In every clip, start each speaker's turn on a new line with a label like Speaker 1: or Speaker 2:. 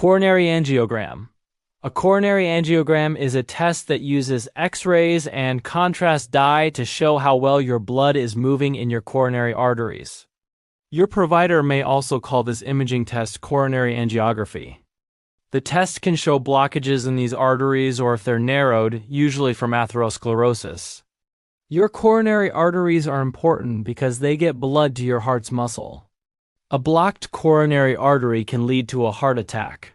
Speaker 1: Coronary angiogram. A coronary angiogram is a test that uses X-rays and contrast dye to show how well your blood is moving in your coronary arteries. Your provider may also call this imaging test coronary angiography. The test can show blockages in these arteries or if they're narrowed, usually from atherosclerosis. Your coronary arteries are important because they get blood to your heart's muscle. A blocked coronary artery can lead to a heart attack.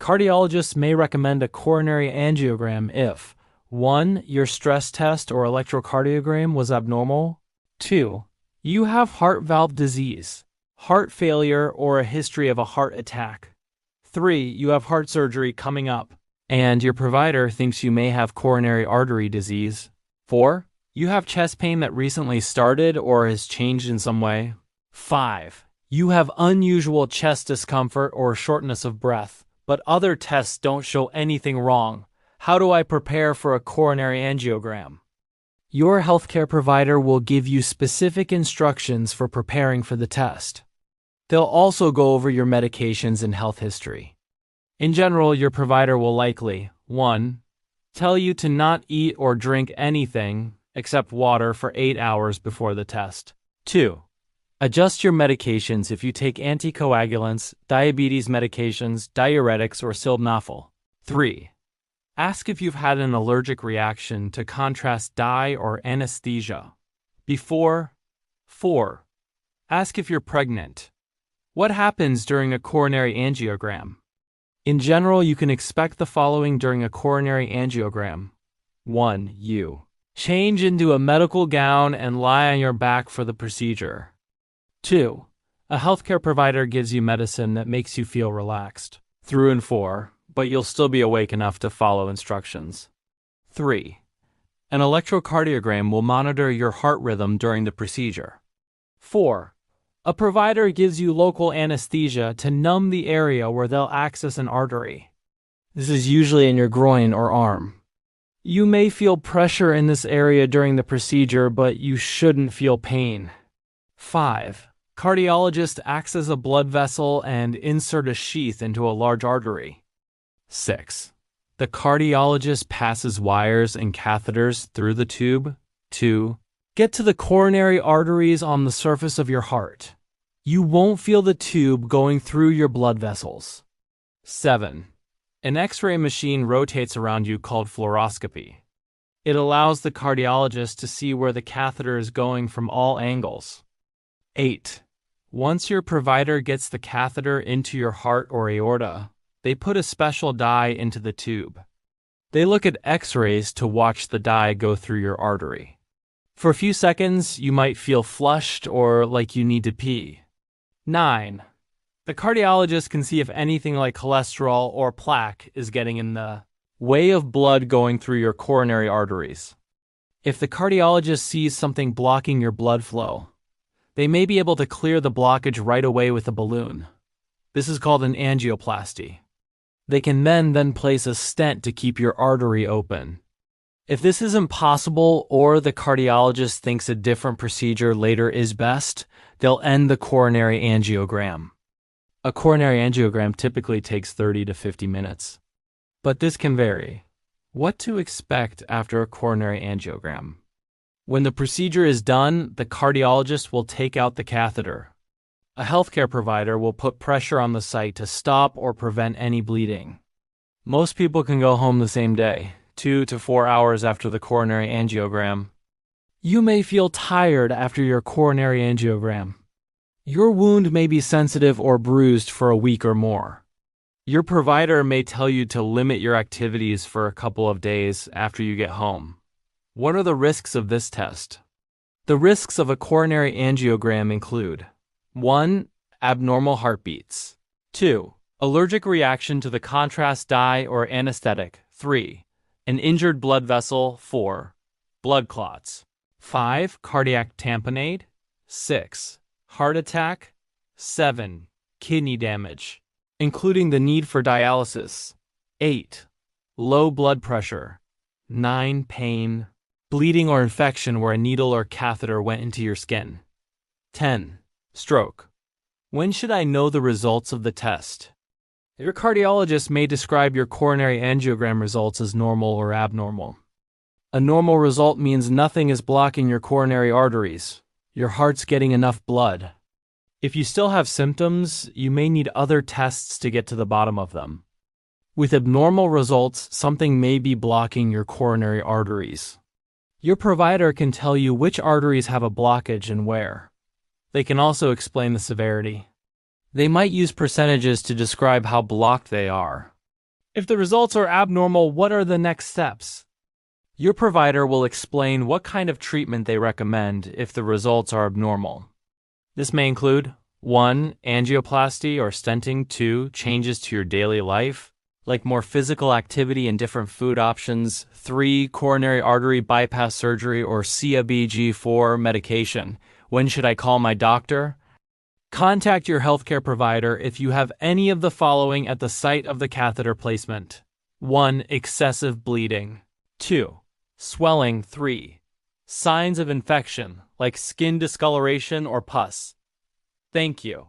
Speaker 1: Cardiologists may recommend a coronary angiogram if 1. Your stress test or electrocardiogram was abnormal. 2. You have heart valve disease, heart failure, or a history of a heart attack. 3. You have heart surgery coming up, and your provider thinks you may have coronary artery disease. 4. You have chest pain that recently started or has changed in some way. 5. You have unusual chest discomfort or shortness of breath, but other tests don't show anything wrong. How do I prepare for a coronary angiogram? Your healthcare provider will give you specific instructions for preparing for the test. They'll also go over your medications and health history. In general, your provider will likely 1. Tell you to not eat or drink anything except water for 8 hours before the test. 2. Adjust your medications if you take anticoagulants, diabetes medications, diuretics, or sildenafil. 3. Ask if you've had an allergic reaction to contrast dye or anesthesia. Before. 4. Ask if you're pregnant. What happens during a coronary angiogram? In general, you can expect the following during a coronary angiogram. 1. You change into a medical gown and lie on your back for the procedure. 2. A healthcare provider gives you medicine that makes you feel relaxed. 3 and 4, but you'll still be awake enough to follow instructions. 3. An electrocardiogram will monitor your heart rhythm during the procedure. 4. A provider gives you local anesthesia to numb the area where they'll access an artery. This is usually in your groin or arm. You may feel pressure in this area during the procedure, but you shouldn't feel pain. 5. Cardiologist access a blood vessel and insert a sheath into a large artery. 6. The cardiologist passes wires and catheters through the tube. 2. Get to the coronary arteries on the surface of your heart. You won't feel the tube going through your blood vessels. 7. An X-ray machine rotates around you called fluoroscopy. It allows the cardiologist to see where the catheter is going from all angles. 8. Once your provider gets the catheter into your heart or aorta, they put a special dye into the tube. They look at X-rays to watch the dye go through your artery. For a few seconds, you might feel flushed or like you need to pee. 9. The cardiologist can see if anything like cholesterol or plaque is getting in the way of blood going through your coronary arteries. If the cardiologist sees something blocking your blood flow, they may be able to clear the blockage right away with a balloon. This is called an angioplasty. They can then place a stent to keep your artery open. If this isn't possible or the cardiologist thinks a different procedure later is best, they'll end the coronary angiogram. A coronary angiogram typically takes 30 to 50 minutes. But this can vary. What to expect after a coronary angiogram? When the procedure is done, the cardiologist will take out the catheter. A healthcare provider will put pressure on the site to stop or prevent any bleeding. Most people can go home the same day, 2 to 4 hours after the coronary angiogram. You may feel tired after your coronary angiogram. Your wound may be sensitive or bruised for a week or more. Your provider may tell you to limit your activities for a couple of days after you get home. What are the risks of this test? The risks of a coronary angiogram include 1. Abnormal heartbeats. 2. Allergic reaction to the contrast dye or anesthetic. 3. An injured blood vessel. 4. Blood clots. 5. Cardiac tamponade. 6. Heart attack. 7. Kidney damage, including the need for dialysis. 8. Low blood pressure. 9. Pain, bleeding or infection where a needle or catheter went into your skin. 10. Stroke. When should I know the results of the test? Your cardiologist may describe your coronary angiogram results as normal or abnormal. A normal result means nothing is blocking your coronary arteries. Your heart's getting enough blood. If you still have symptoms, you may need other tests to get to the bottom of them. With abnormal results, something may be blocking your coronary arteries. Your provider can tell you which arteries have a blockage and where. They can also explain the severity. They might use percentages to describe how blocked they are. If the results are abnormal, what are the next steps? Your provider will explain what kind of treatment they recommend if the results are abnormal. This may include 1. Angioplasty or stenting. 2. Changes to your daily life, like more physical activity and different food options. 3. Coronary artery bypass surgery or CABG. 4. Medication. When should I call my doctor? Contact your healthcare provider if you have any of the following at the site of the catheter placement. 1. Excessive bleeding. 2. Swelling. 3. Signs of infection, like skin discoloration or pus. Thank you.